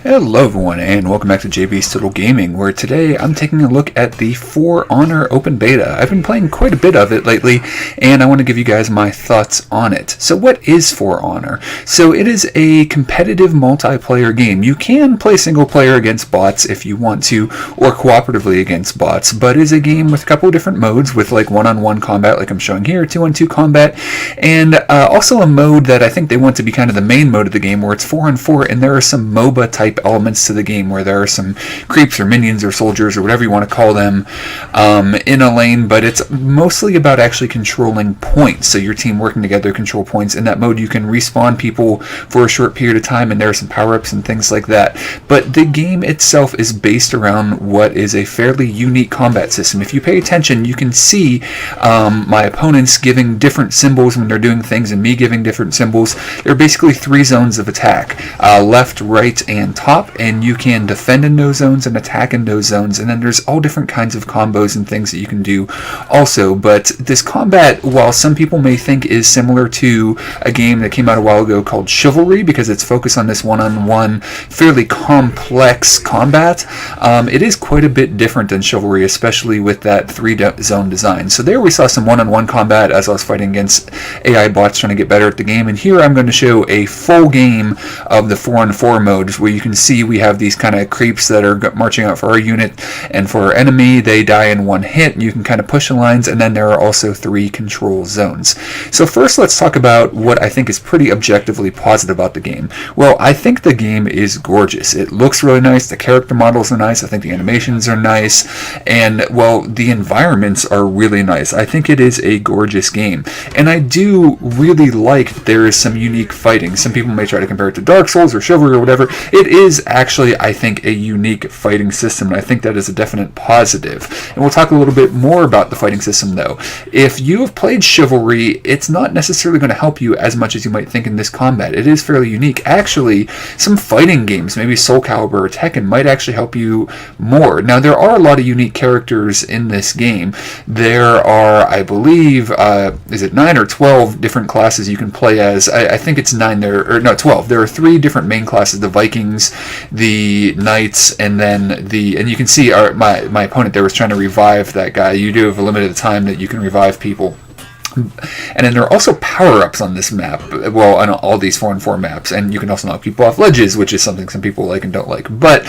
Hello everyone and welcome back to JB's Total Gaming, where today I'm taking a look at the For Honor Open Beta. I've been playing quite a bit of it lately and I want to give you guys my thoughts on it. So what is For Honor? So it is a competitive multiplayer game. You can play single player against bots if you want to, or cooperatively against bots, but it is a game with a couple of different modes with like one-on-one combat like I'm showing here, 2-on-2 combat, and also a mode that I think they want to be kind of the main mode of the game where it's 4-on-4 and there are some MOBA type elements to the game where there are some creeps or minions or soldiers or whatever you want to call them in a lane, but it's mostly about actually controlling points. So your team working together control points. In that mode you can respawn people for a short period of time and there are some power-ups and things like that. But the game itself is based around what is a fairly unique combat system. If you pay attention you can see my opponents giving different symbols when they're doing things and me giving different symbols. There are basically three zones of attack, left, right, and top, and you can defend in those zones and attack in those zones, and then there's all different kinds of combos and things that you can do also. But this combat, while some people may think is similar to a game that came out a while ago called Chivalry because it's focused on this one-on-one fairly complex combat, it is quite a bit different than Chivalry, especially with that three-zone design. So there we saw some one-on-one combat as I was fighting against AI bots trying to get better at the game, and here I'm going to show a full game of the 4-on-4 mode where you can see we have these kind of creeps that are marching out for our unit and for our enemy. They die in one hit. You can kind of push the lines, and then there are also three control zones. So first let's talk about what I think is pretty objectively positive about the game. Well, I think the game is gorgeous. It looks really nice. The character models are nice. I think the animations are nice, and well, the environments are really nice. I think it is a gorgeous game, and I do really like there is some unique fighting. Some people may try to compare it to Dark Souls or Chivalry or whatever. It is actually, I think, a unique fighting system, and I think that is a definite positive. And we'll talk a little bit more about the fighting system, though. If you have played Chivalry, it's not necessarily going to help you as much as you might think in this combat. It is fairly unique. Actually, some fighting games, maybe Soul Calibur or Tekken, might actually help you more. Now, there are a lot of unique characters in this game. There are, I believe, is it 9 or 12 different classes you can play as? I think it's 9 there, or no, 12. There are 3 different main classes: the Vikings, the Knights, and then and you can see my opponent there was trying to revive that guy. You do have a limited time that you can revive people. And then there are also power-ups on this map, well, on all these 4-on-4 maps, and you can also knock people off ledges, which is something some people like and don't like. But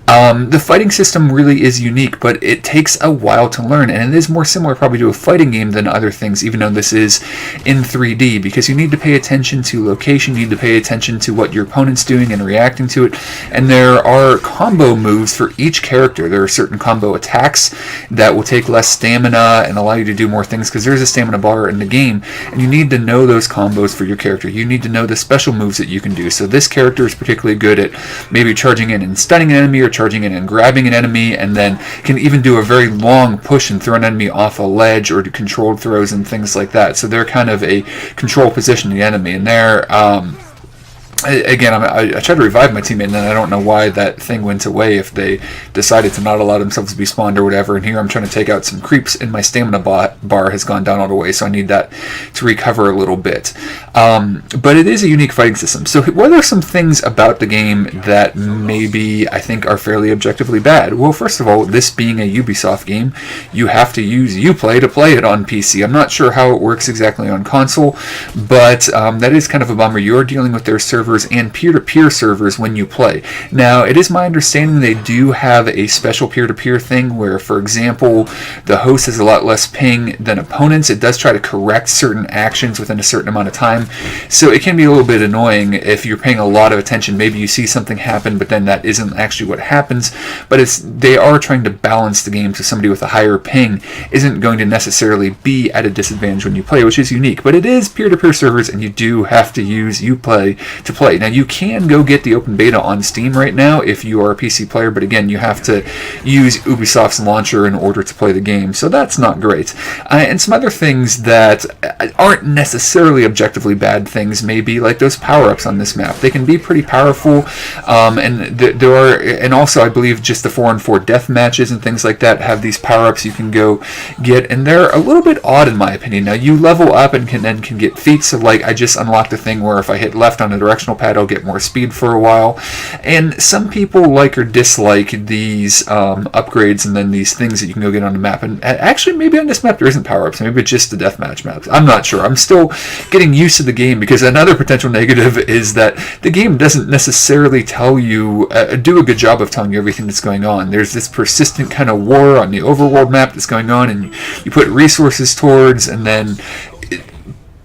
the fighting system really is unique, but it takes a while to learn, and it is more similar probably to a fighting game than other things, even though this is in 3D, because you need to pay attention to location, you need to pay attention to what your opponent's doing and reacting to it, and there are combo moves for each character. There are certain combo attacks that will take less stamina and allow you to do more things, because there's a stamina bar in the game, and you need to know those combos for your character. You need to know the special moves that you can do. So this character is particularly good at maybe charging in and stunning an enemy, or charging in and grabbing an enemy, and then can even do a very long push and throw an enemy off a ledge, or do controlled throws and things like that. So they're kind of a control position of the enemy, and they're again, I tried to revive my teammate, and then I don't know why that thing went away, if they decided to not allow themselves to be spawned or whatever. And here I'm trying to take out some creeps, and my stamina bar has gone down all the way, so I need that to recover a little bit. But it is a unique fighting system. So what are some things about the game that maybe I think are fairly objectively bad? Well, first of all, this being a Ubisoft game, you have to use Uplay to play it on PC. I'm not sure how it works exactly on console, but that is kind of a bummer. You're dealing with their server and peer-to-peer servers when you play. Now, it is my understanding they do have a special peer-to-peer thing where, for example, the host has a lot less ping than opponents. It does try to correct certain actions within a certain amount of time, so it can be a little bit annoying if you're paying a lot of attention. Maybe you see something happen, but then that isn't actually what happens. But they are trying to balance the game so somebody with a higher ping isn't going to necessarily be at a disadvantage when you play, which is unique. But it is peer-to-peer servers, and you do have to use Uplay to play. Now, you can go get the open beta on Steam right now if you are a PC player, but again, you have to use Ubisoft's launcher in order to play the game, so that's not great. And some other things that aren't necessarily objectively bad things, maybe like those power-ups on this map. They can be pretty powerful, and there are, and also I believe just the 4-on-4 death matches and things like that have these power-ups you can go get, and they're a little bit odd in my opinion. Now, you level up and can get feats, so like I just unlocked a thing where if I hit left on a directional directional pad, I'll get more speed for a while. And some people like or dislike these upgrades and then these things that you can go get on the map. And actually, maybe on this map there isn't power-ups. Maybe it's just the deathmatch maps. I'm not sure. I'm still getting used to the game, because another potential negative is that the game doesn't necessarily tell you, do a good job of telling you everything that's going on. There's this persistent kind of war on the overworld map that's going on, and you put resources towards, and then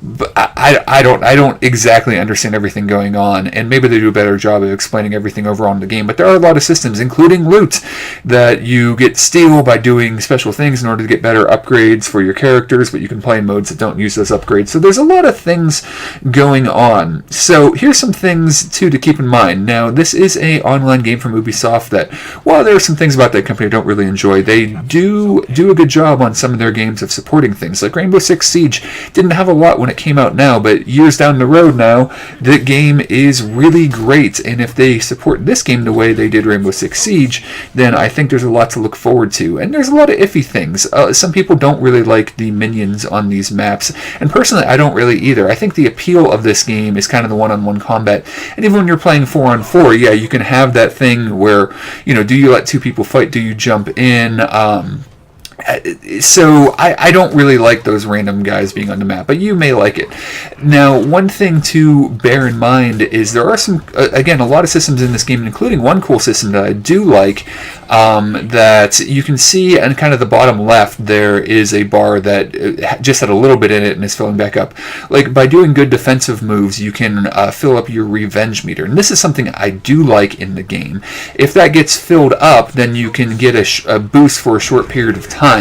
but I don't exactly understand everything going on, and maybe they do a better job of explaining everything overall in the game. But there are a lot of systems, including loot, that you get steal by doing special things in order to get better upgrades for your characters, but you can play in modes that don't use those upgrades. So there's a lot of things going on. So here's some things too to keep in mind. Now, this is a online game from Ubisoft that, while there are some things about that company I don't really enjoy, they do a good job on some of their games of supporting things. Like Rainbow Six Siege didn't have a lot when it came out now, but years down the road now, the game is really great, and if they support this game the way they did Rainbow Six Siege, then I think there's a lot to look forward to. And there's a lot of iffy things. Some people don't really like the minions on these maps, and personally I don't really either. I think the appeal of this game is kind of the one-on-one combat, and even when you're playing 4-on-4, yeah, you can have that thing where, you know, do you let two people fight, do you jump in, so I don't really like those random guys being on the map, but you may like it. Now, one thing to bear in mind is there are some, again, a lot of systems in this game, including one cool system that I do like, that you can see in kind of the bottom left, there is a bar that just had a little bit in it and is filling back up. Like, by doing good defensive moves, you can fill up your revenge meter, and this is something I do like in the game. If that gets filled up, then you can get a boost for a short period of time,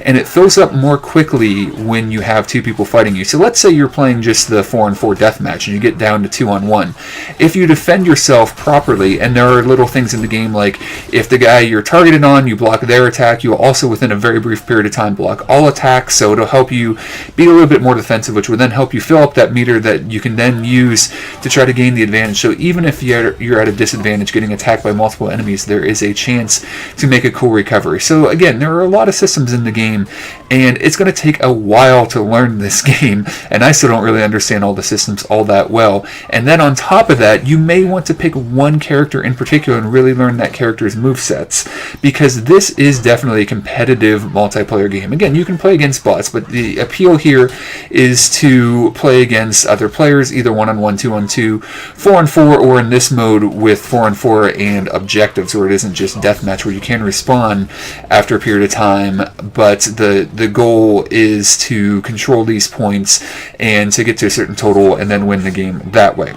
and it fills up more quickly when you have two people fighting you. So let's say you're playing just the 4-on-4 deathmatch and you get down to 2-on-1. If you defend yourself properly, and there are little things in the game like if the guy you're targeted on, you block their attack, you will also within a very brief period of time block all attacks, so it'll help you be a little bit more defensive, which will then help you fill up that meter that you can then use to try to gain the advantage. So even if you're at a disadvantage getting attacked by multiple enemies, there is a chance to make a cool recovery. So again, there are a lot of systems in the game, and it's going to take a while to learn this game, and I still don't really understand all the systems all that well. And then on top of that, you may want to pick one character in particular and really learn that character's movesets, because this is definitely a competitive multiplayer game. Again, you can play against bots, but the appeal here is to play against other players, either 1-on-1, 2-on-2, 4-on-4, or in this mode with 4-on-4 and objectives, where it isn't just deathmatch, where you can respawn after a period of time, but the goal is to control these points and to get to a certain total and then win the game that way.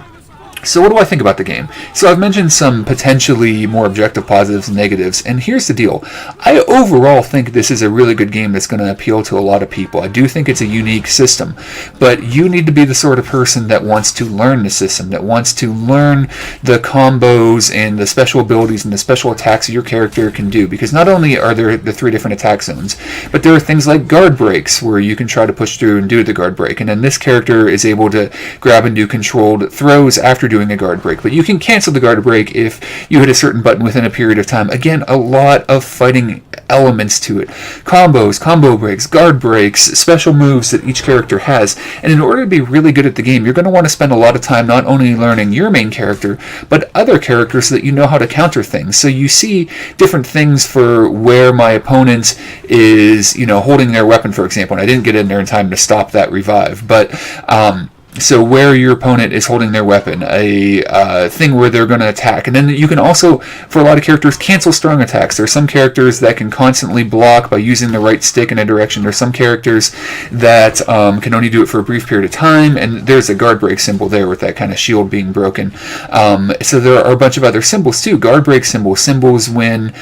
So what do I think about the game? So I've mentioned some potentially more objective positives and negatives, and here's the deal. I overall think this is a really good game that's going to appeal to a lot of people. I do think it's a unique system, but you need to be the sort of person that wants to learn the system, that wants to learn the combos and the special abilities and the special attacks your character can do, because not only are there the 3 different attack zones, but there are things like guard breaks where you can try to push through and do the guard break, and then this character is able to grab and do controlled throws after doing a guard break, but you can cancel the guard break if you hit a certain button within a period of time. Again, a lot of fighting elements to it. Combos, combo breaks, guard breaks, special moves that each character has, and in order to be really good at the game, you're going to want to spend a lot of time not only learning your main character, but other characters so that you know how to counter things. So you see different things for where my opponent is, you know, holding their weapon, for example, and I didn't get in there in time to stop that revive, but so where your opponent is holding their weapon, a thing where they're going to attack. And then you can also, for a lot of characters, cancel strong attacks. There are some characters that can constantly block by using the right stick in a direction. There are some characters that can only do it for a brief period of time, and there's a guard break symbol there with that kind of shield being broken. So there are a bunch of other symbols too. Guard break symbols when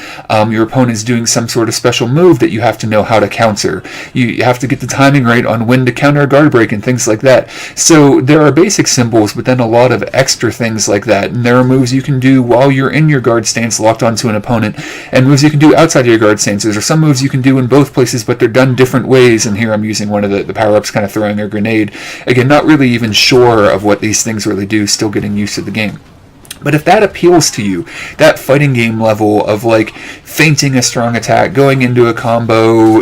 your opponent is doing some sort of special move that you have to know how to counter. You have to get the timing right on when to counter a guard break and things like that. So there are basic symbols, but then a lot of extra things like that. And there are moves you can do while you're in your guard stance locked onto an opponent, and moves you can do outside of your guard stance. There are some moves you can do in both places, but they're done different ways. And here I'm using one of the power-ups, kind of throwing a grenade. Again, not really even sure of what these things really do, still getting used to the game. But if that appeals to you, that fighting game level of like feinting a strong attack, going into a combo,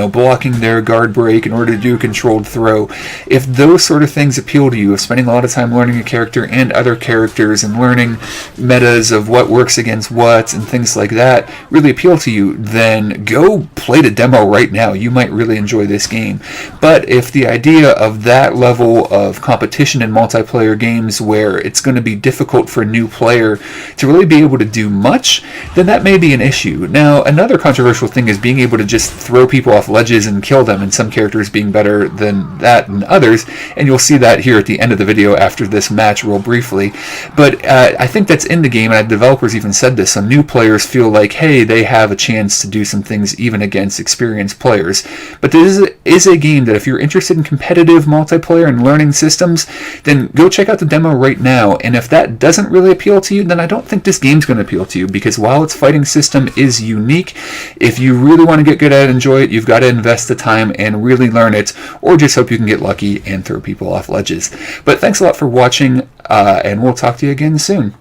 blocking their guard break in order to do a controlled throw, if those sort of things appeal to you, of spending a lot of time learning a character and other characters and learning metas of what works against what and things like that really appeal to you, then go play the demo right now. You might really enjoy this game. But if the idea of that level of competition in multiplayer games where it's going to be difficult for a new player to really be able to do much, then that may be an issue. Now, another controversial thing is being able to just throw people off ledges and kill them, and some characters being better than that than others, and you'll see that here at the end of the video after this match real briefly. But I think that's in the game, and developers even said this, so new players feel like, hey, they have a chance to do some things even against experienced players. But this is a game that if you're interested in competitive multiplayer and learning systems, then go check out the demo right now, and if that doesn't really appeal to you, then I don't think this game's going to appeal to you, because while its fighting system is unique, if you really want to get good at it and enjoy it, you've got to invest the time and really learn it, or just hope you can get lucky and throw people off ledges. But thanks a lot for watching, and we'll talk to you again soon.